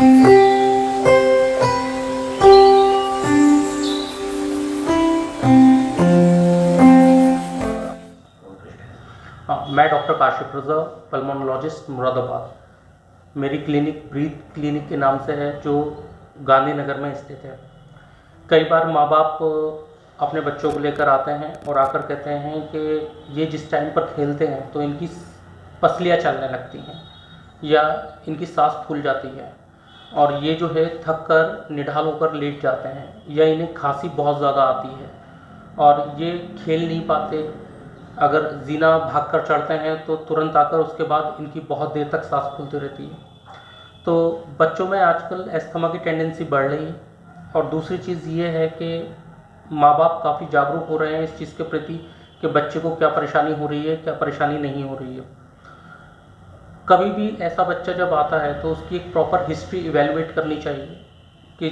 हाँ, मैं डॉक्टर काशिफ रज़ा, पल्मोनोलॉजिस्ट मुरादाबाद। मेरी क्लिनिक ब्रीथ क्लिनिक के नाम से है, जो गांधीनगर में स्थित है। कई बार माँ बाप अपने बच्चों को लेकर आते हैं और आकर कहते हैं कि ये जिस टाइम पर खेलते हैं तो इनकी पसलियाँ चलने लगती हैं या इनकी सांस फूल जाती है, और ये जो है थक कर निढाल होकर लेट जाते हैं, या इन्हें खांसी बहुत ज़्यादा आती है और ये खेल नहीं पाते। अगर जीना भागकर चढ़ते हैं तो तुरंत आकर उसके बाद इनकी बहुत देर तक सांस फूलती रहती है। तो बच्चों में आजकल अस्थमा की टेंडेंसी बढ़ रही है। और दूसरी चीज़ ये है कि माँ बाप काफ़ी जागरूक हो रहे हैं इस चीज़ के प्रति कि बच्चे को क्या परेशानी हो रही है, क्या परेशानी नहीं हो रही है। कभी भी ऐसा बच्चा जब आता है तो उसकी एक प्रॉपर हिस्ट्री इवेलुएट करनी चाहिए कि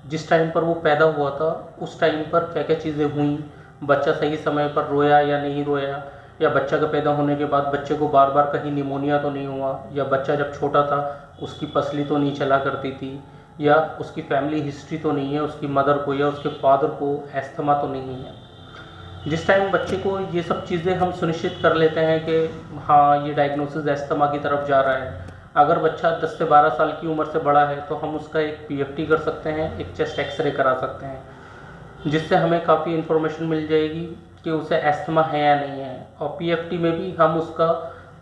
जिस टाइम पर वो पैदा हुआ था उस टाइम पर क्या क्या चीज़ें हुई, बच्चा सही समय पर रोया या नहीं रोया, या बच्चा का पैदा होने के बाद बच्चे को बार बार कहीं निमोनिया तो नहीं हुआ, या बच्चा जब छोटा था उसकी पसली तो नहीं चला करती थी, या उसकी फैमिली हिस्ट्री तो नहीं है, उसकी मदर को या उसके फादर को एस्थमा तो नहीं है। जिस टाइम बच्चे को ये सब चीज़ें हम सुनिश्चित कर लेते हैं कि हाँ ये डायग्नोसिस एस्थमा की तरफ जा रहा है, अगर बच्चा 10 से 12 साल की उम्र से बड़ा है तो हम उसका एक पीएफटी कर सकते हैं, एक चेस्ट एक्सरे करा सकते हैं, जिससे हमें काफ़ी इन्फॉर्मेशन मिल जाएगी कि उसे एस्थमा है या नहीं है। और पीएफटी में भी हम उसका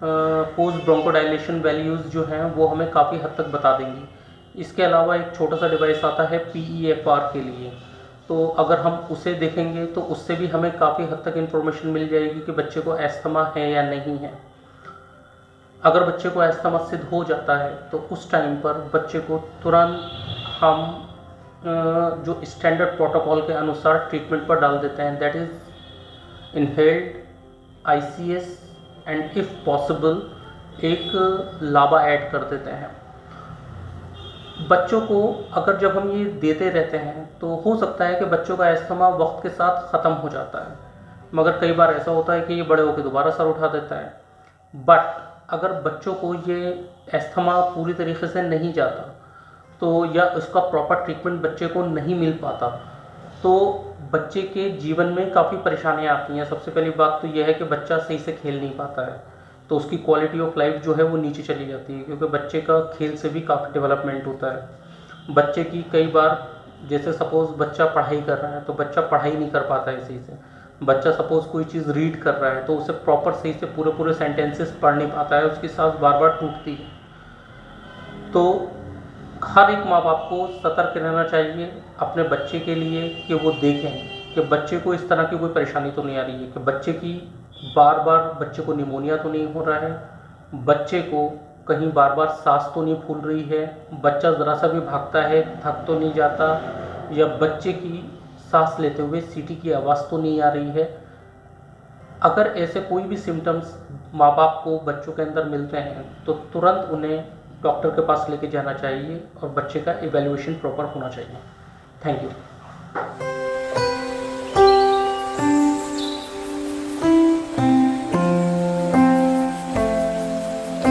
पोस्ट ब्रोंकोडाइलेशन वैल्यूज़ जो हैं वो हमें काफ़ी हद तक बता देंगी। इसके अलावा एक छोटा सा डिवाइस आता है PEFR के लिए, तो अगर हम उसे देखेंगे तो उससे भी हमें काफ़ी हद तक इन्फॉर्मेशन मिल जाएगी कि बच्चे को एस्थमा है या नहीं है। अगर बच्चे को एस्थमा सिद्ध हो जाता है तो उस टाइम पर बच्चे को तुरंत हम जो स्टैंडर्ड प्रोटोकॉल के अनुसार ट्रीटमेंट पर डाल देते हैं, that is inhaled ICS and if possible एक लाबा ऐड कर देते हैं। बच्चों को अगर जब हम ये देते रहते हैं तो हो सकता है कि बच्चों का एस्थमा वक्त के साथ ख़त्म हो जाता है, मगर कई बार ऐसा होता है कि ये बड़े होकर दोबारा सर उठा देता है। बट अगर बच्चों को ये एस्थमा पूरी तरीके से नहीं जाता तो, या उसका प्रॉपर ट्रीटमेंट बच्चे को नहीं मिल पाता, तो बच्चे के जीवन में काफ़ी परेशानियाँ आती हैं। सबसे पहली बात तो यह है कि बच्चा सही से खेल नहीं पाता है, तो उसकी क्वालिटी ऑफ लाइफ जो है वो नीचे चली जाती है, क्योंकि बच्चे का खेल से भी काफ़ी डेवलपमेंट होता है। बच्चे की कई बार, जैसे सपोज़ बच्चा पढ़ाई कर रहा है तो बच्चा पढ़ाई नहीं कर पाता है सही से। बच्चा सपोज़ कोई चीज़ रीड कर रहा है तो उसे प्रॉपर सही से पूरे पूरे सेंटेंसेस पढ़ नहीं पाता है, उसकी सांस बार बार टूटती है। तो हर एक माँ बाप को सतर्क रहना चाहिए अपने बच्चे के लिए कि वो देखें कि बच्चे को इस तरह की कोई परेशानी तो नहीं आ रही है, कि बच्चे की बार बार बच्चे को निमोनिया तो नहीं हो रहा है, बच्चे को कहीं बार बार सांस तो नहीं फूल रही है, बच्चा ज़रा सा भी भागता है थक तो नहीं जाता, या बच्चे की सांस लेते हुए सीटी की आवाज़ तो नहीं आ रही है। अगर ऐसे कोई भी सिम्टम्स माँ बाप को बच्चों के अंदर मिलते हैं तो तुरंत उन्हें डॉक्टर के पास लेके जाना चाहिए और बच्चे का इवैल्यूएशन प्रॉपर होना चाहिए। Thank you.